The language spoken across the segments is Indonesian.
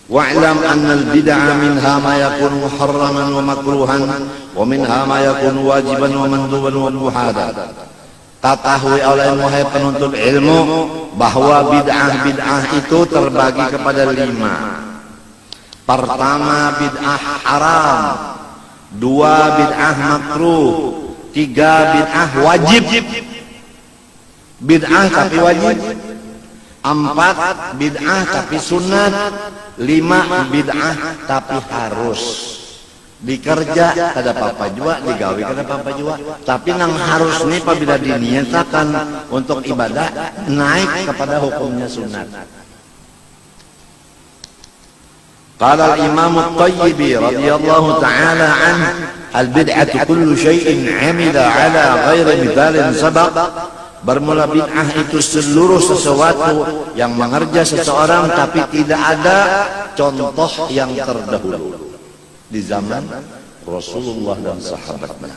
Wa'lam anna al-bid'a minha ma yakun muharraman wa makruhan wa minha ma yakun wajiban wa manduban wa muhadan. Ketahui oleh wahai penuntut ilmu bahwa bid'ah itu terbagi kepada 5. Pertama, bid'ah haram. 2, bid'ah makruh. 3, bid'ah wajib. Bid'ah tapi wajib. 4, bid'ah tapi sunat. 5, bid'ah tapi harus. Dikerja kada apa-apa juga, digawe kada apa-apa juga. Tapi nang harus nih apabila diniatakan untuk ibadah naik kepada hukumnya sunat. Qala al-Imam At-Tayyibi radhiyallahu ta'ala anhu, al-bid'atu kullu syai'in 'amila 'ala ghairi mithalin sabaq. Bermula bid'ah itu seluruh sesuatu yang mengerja seseorang tapi tidak ada contoh yang terdahulu di zaman Rasulullah dan sahabatnya.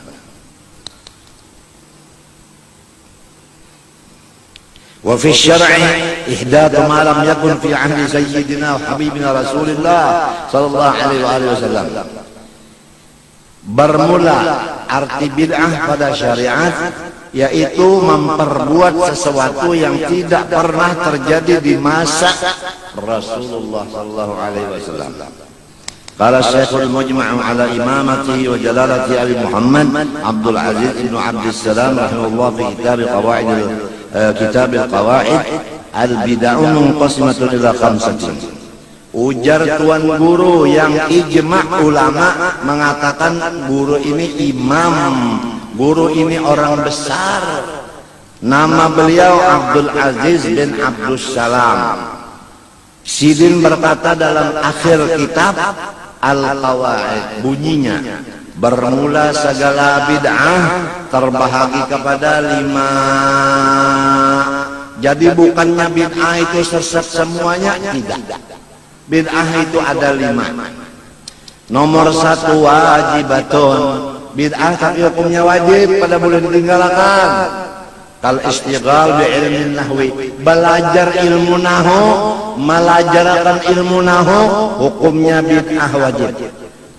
Wa fi syar'i ihdath ma lam yakun fi ahdi sayyidina wa habibina Rasulullah sallallahu alaihi wasallam. Bermula arti bid'ah pada syariat yaitu memperbuat sesuatu yang tidak pernah terjadi di masa Rasulullah sallallahu alaihi wasallam. Qala Syekhul Mujma' ala imamati wa jalalati Abi Muhammad Abdul Aziz ibn Abdus Salam rahimahullah fi kitab al-qawaid al-bid'ah munqasimatun ila 5. Ujar tuan guru yang ijma' ulama mengatakan guru ini imam, guru ini orang besar. Nama beliau Abdul Aziz bin Abdus Salam. Sidin berkata dalam akhir kitab Al-Qawaid, bunyinya bermula segala bid'ah terbahagi kepada 5. Jadi bukannya bid'ah itu sesat semuanya, tidak. Bid'ah itu ada 5. Nomor 1, wajibatun. Bid'ah tapi hukumnya wajib, pada boleh ditinggalkan. Kal istighal bi ilmin nahwi, belajar ilmu nahwu, melajarkan ilmu nahwu, hukumnya bid'ah wajib.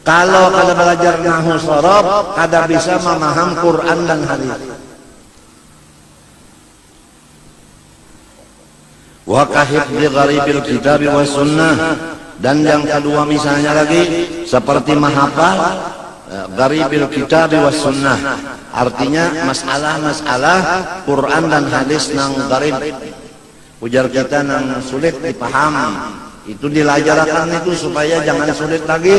Kalau kada belajar nahwu sharaf, kada bisa memaham Quran dan hadis. Wa kahifdzi gharibil kitab wa sunnah, dan yang kedua misalnya lagi seperti menghafal gharibil kitab wa sunnah, artinya masalah-masalah Quran dan hadis nang gharib, ujar kita nang sulit dipaham, itu dilajarkan itu supaya jangan sulit lagi.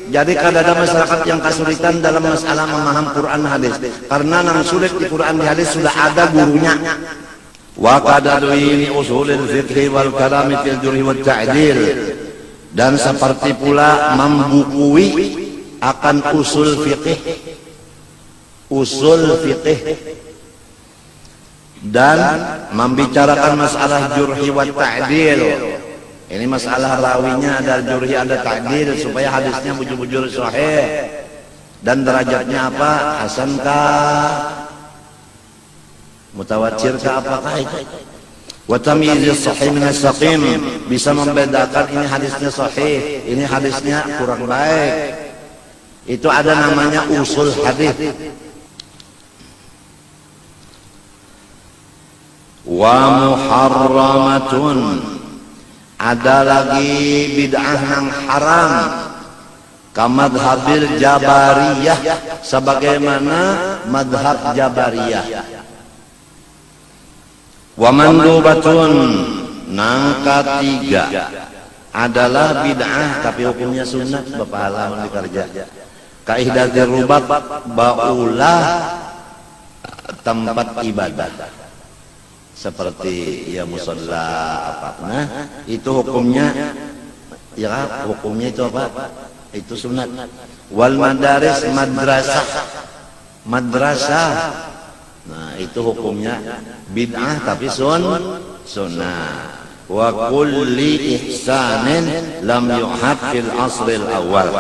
Jadi kada ada masyarakat yang kesulitan dalam masalah memaham Quran hadis, karena nang sulit di Quran di hadis sudah ada gurunya. Wa qadadwi usulil fiqh wal kalam fil jurh wat ta'dil, dan seperti pula membukui akan usul fiqh dan membicarakan masalah jurhi wa ta'dil. Ini masalah rawinya ada jurhi ada ta'dil supaya hadisnya bujur-bujur sahih dan derajatnya apa, hasankah, mutawatirkah, apakah itu. Wa tamyiz sahih min as-saqim, bisa membedakan ini hadisnya sahih, ini hadisnya kurang baik. Itu ada namanya usul hadis. Wa muharramatun, ada lagi bid'ah yang haram, kamadhabil Jabariyah, sebagaimana madhab Jabariyah. Wa mandubatun, nang ketiga adalah bid'ah tapi hukumnya sunat, berpahala dikerja. Kaihdatir rubat, baulah tempat ibadah seperti ya musalla apa, nah itu hukumnya ya, hukumnya itu apa, itu sunat. Wal madaris, madrasah, nah itu hukumnya bid'ah tapi sunnah. Wa kulli ihsanin lam yuhad fil asril awal,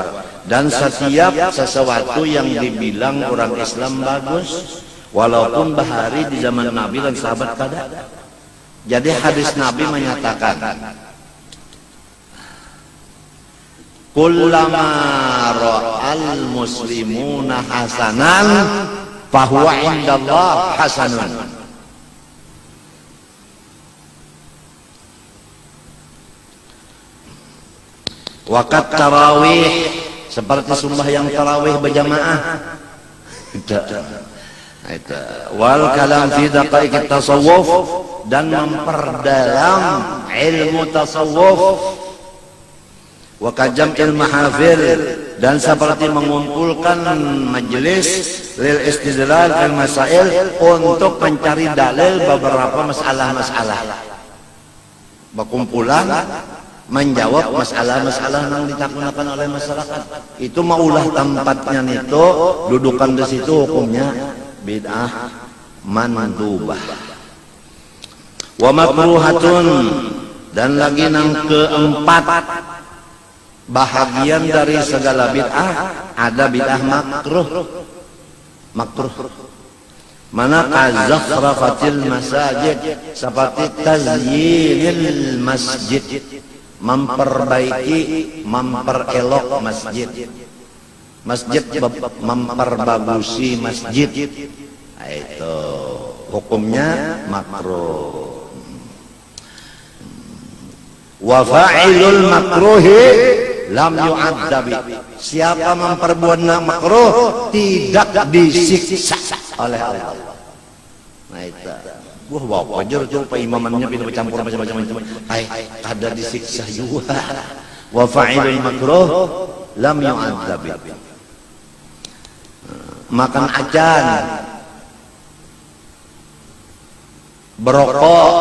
dan setiap sesuatu yang dibilang orang Islam bagus walaupun bahari di zaman Nabi dan sahabat kada. Jadi hadis Nabi menyatakan kullama ra'al muslimuna hasanan fahuwa indallah hasanun. Waqat tarawih, seperti sembahyang tarawih berjamaah. Wal kalam fi daqaiq tasawuf, dan memperdalam ilmu tasawuf. Wa kajam'il mahafil, dan seperti mengumpulkan majelis lil istidlal al masail, untuk mencari dalil beberapa masalah-masalah. Berkumpulan menjawab masalah-masalah yang ditakunakan oleh masyarakat. Itu maulah tempatnya itu, dudukan di situ, hukumnya bid'ah mandubah. Wa makruhatun, dan lagi yang keempat, bahagian dari segala bid'ah ada bid'ah makruh. Mana kazafrafatil masajid, seperti tazyinil masjid, memperbaiki, memperelok masjid. Masjid memperbagusi masjid. Itu hukumnya makruh. Wa fa'ilul makruhi lam yu'adzabi, siapa memperbuat makruh tidak disiksa oleh Allah. Nah itu. Wah, wajar tuh Pak imamannya pindah bercampur macam-macam itu. Ada disiksa juga. Wa fa'ilul makruh lam yu'adzabi. Makan acan, berokok,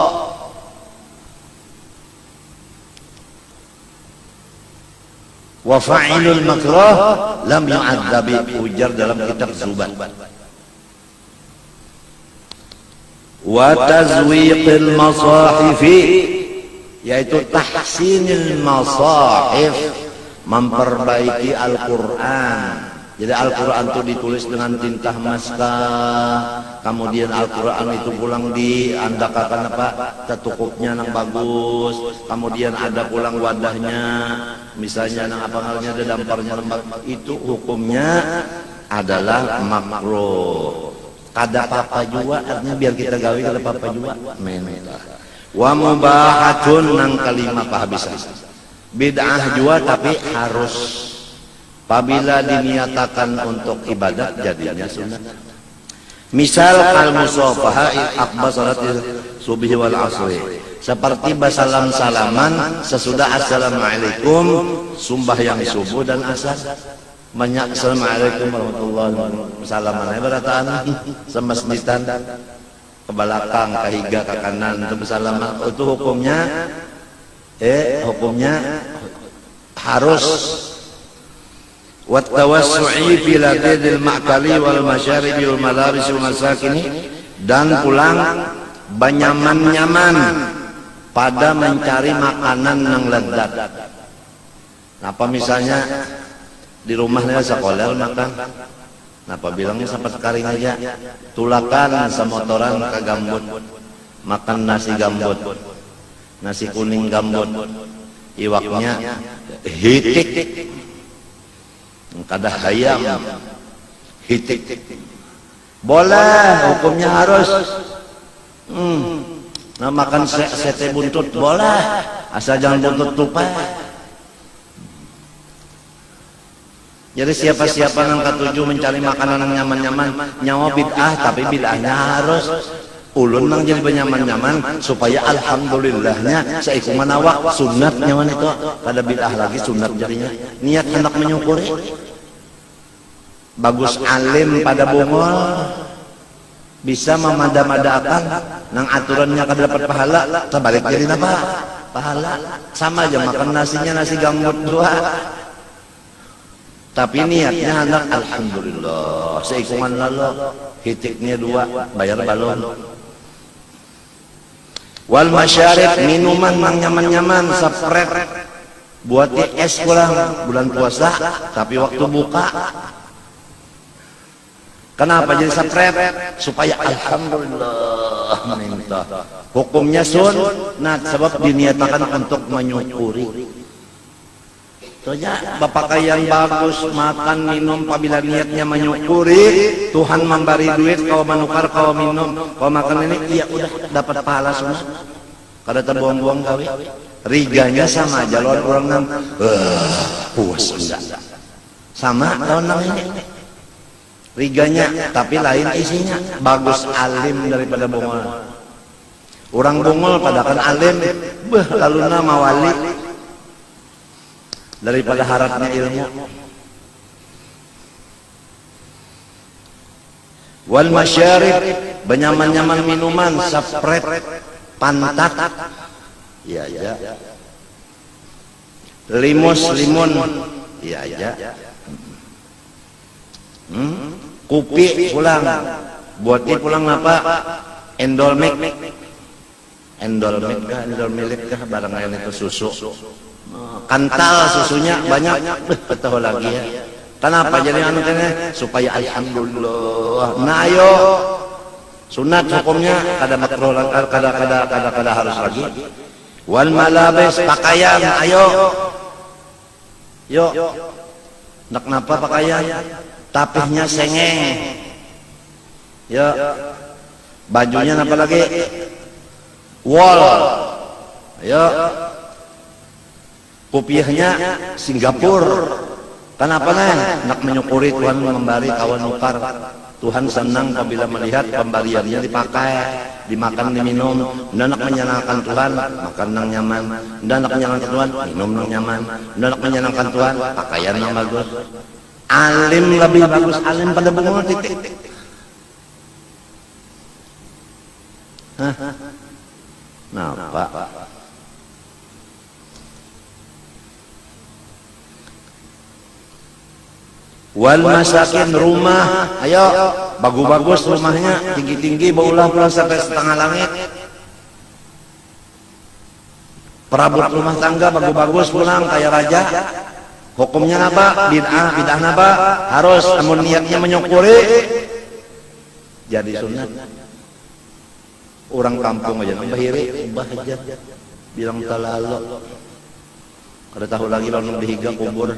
wa fa'ilul makruh lam yu'adzabi, ujar dalam kitab Zubat. Wa tazwiqil masahifi, yaitu tahsinil masahif, memperbaiki Al-Quran. Jadi Al-Quran itu ditulis dengan tinta maskah, kemudian Al-Quran itu pulang diandakakan apa, tetukupnya yang bagus, kemudian ada pulang wadahnya, misalnya yang apa halnya ada damparnya lembab, itu hukumnya adalah makruh. Kada apa juga, artinya biar kita gawe kada apa juga. Wa mubahatun, nang kalima pahabisan. Bid'ah juga tapi harus, apabila diniatakan untuk ibadat jadinya sunnah. Misal al-musafaha aqba salatil subhi wal asri, seperti basalam-salaman sesudah assalamualaikum, sembahyang subuh dan asar. Banyak assalamualaikum warahmatullahi wabarakatuh, salaman berataan semasjidan ke belakang, ke higa, ke kanan, itu bersalaman. Itu hukumnya harus. Wa tawassu'i fi ladidil ma'kali wal masyaribi wal malabis wal masakini, dan pulang banyaman-nyaman pada mencari makanan yang lezat. Apa misalnya di rumahnya sekolah makan, napa bilangnya sempat karing aja, tulakan semotoran ke gambut, makan nasi gambut, nasi kuning gambut, iwaknya hitik, kada hayam, hitik, boleh, hukumnya harus. Nah makan sate buntut boleh, asal jangan buntut tupai. Jadi siapa-siapa yang ketujuh mencari makanan yang nyaman-nyaman, nyawa bid'ah, tapi bid'ahnya harus. Ulun nang jadi benyaman-nyaman supaya alhamdulillahnya seikuman awak sunat nyaman itu, kada bid'ah lagi sunat jadinya. Niat hendak menyukuri. Bagus alim pada bungol, bisa memada-madakan nang aturannya kada dapat pahala, terbalik jadi apa? Pahala. Sama aja makan nasinya nasi gambut dua. Tapi niatnya anak alhamdulillah, seikungan lalu hitiknya dua, bayar balon. Wal masyarib, minuman yang nyaman-nyaman, sepret, buat es kurang bulan puasa, tapi waktu buka. Kenapa jadi sepret? Supaya alhamdulillah minta. Hukumnya sunnah, sebab diniatakan untuk menyukuri. Soalnya berpakaian bagus, makan, minum, apabila niatnya menyukuri, Tuhan memberi duit, kau menukar, kau minum, kau makan ini, iya udah dapat pahala sunat. Kada terbuang-buang gawe. Riganya sama aja, lawan orang nang, puas enggak. Sama lawan nang ini. Riganya, tapi lain isinya. Bagus alim daripada bongol. Orang bongol padahal alim, lalu nama wali. Daripada harapnya ilmu. Wal masyarib, benyaman-nyaman minuman, sapret, pantat, ya ya. Limus, limun, ya ya. Kopi pulang, buatnya pulang apa? Endolmek, endolmek kah, endolmilik kah, barang lain itu susu. Kantal susunya banyak, betul lagi ya. Kenapa jadi anu kene? Supaya alhamdulillah. Nah ayo, sunat hukumnya kada makruh, kada harus lagi. Wal malabis, pakaian, ayo, yuk. Nak napa pakaian? Tapihnya sengeng, yuk. Bajunya apa lagi? Wol, ayo. Kopiahnya Singapura. Kenapa nih? Nak menyukuri Tuhan memberi kawan nukar. Tuhan senang apabila melihat pemberiannya dipakai, dimakan, diminum. Nak menyenangkan Tuhan, makan nang nyaman. Nak menyenangkan Tuhan, minum nang nyaman. Nak menyenangkan Tuhan, pakaian yang bagus. Alim lebih bagus alim pada bengol titik. Hah? Nah, Pak. Wal masakin, rumah, ayo bagus-bagus rumahnya, tinggi-tinggi, baulah pulang sampai setengah langit. Perabot rumah tangga bagus-bagus pulang kayak raja. Hukumnya apa? Bid'ah, bid'ah apa? Harus amun niatnya menyukuri jadi sunat. Orang kampung aja nang bahiri, bahajat bilang talalo. Kada tahu lagi lawan dihiga kubur.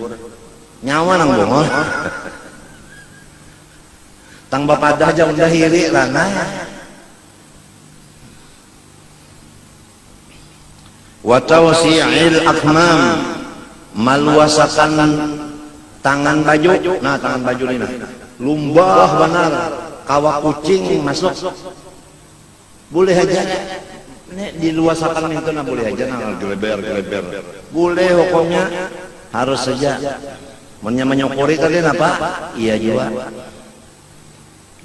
Nyawa nang bongol. Tang bapadah jauh dahiri lana. Wa tawsi'il akmam, maluasakan tangan baju. Nah, tangan baju ini nah. Lumbah benar, kawa kucing masuk. Boleh aja. Nek diluasakan itu nah boleh aja nah geleber. Boleh hukumnya harus saja. Menyukuri tadi apa? Iya juga.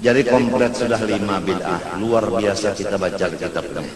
Jadi komplit sudah 5 bid'ah. Luar biasa kita baca kitab ini.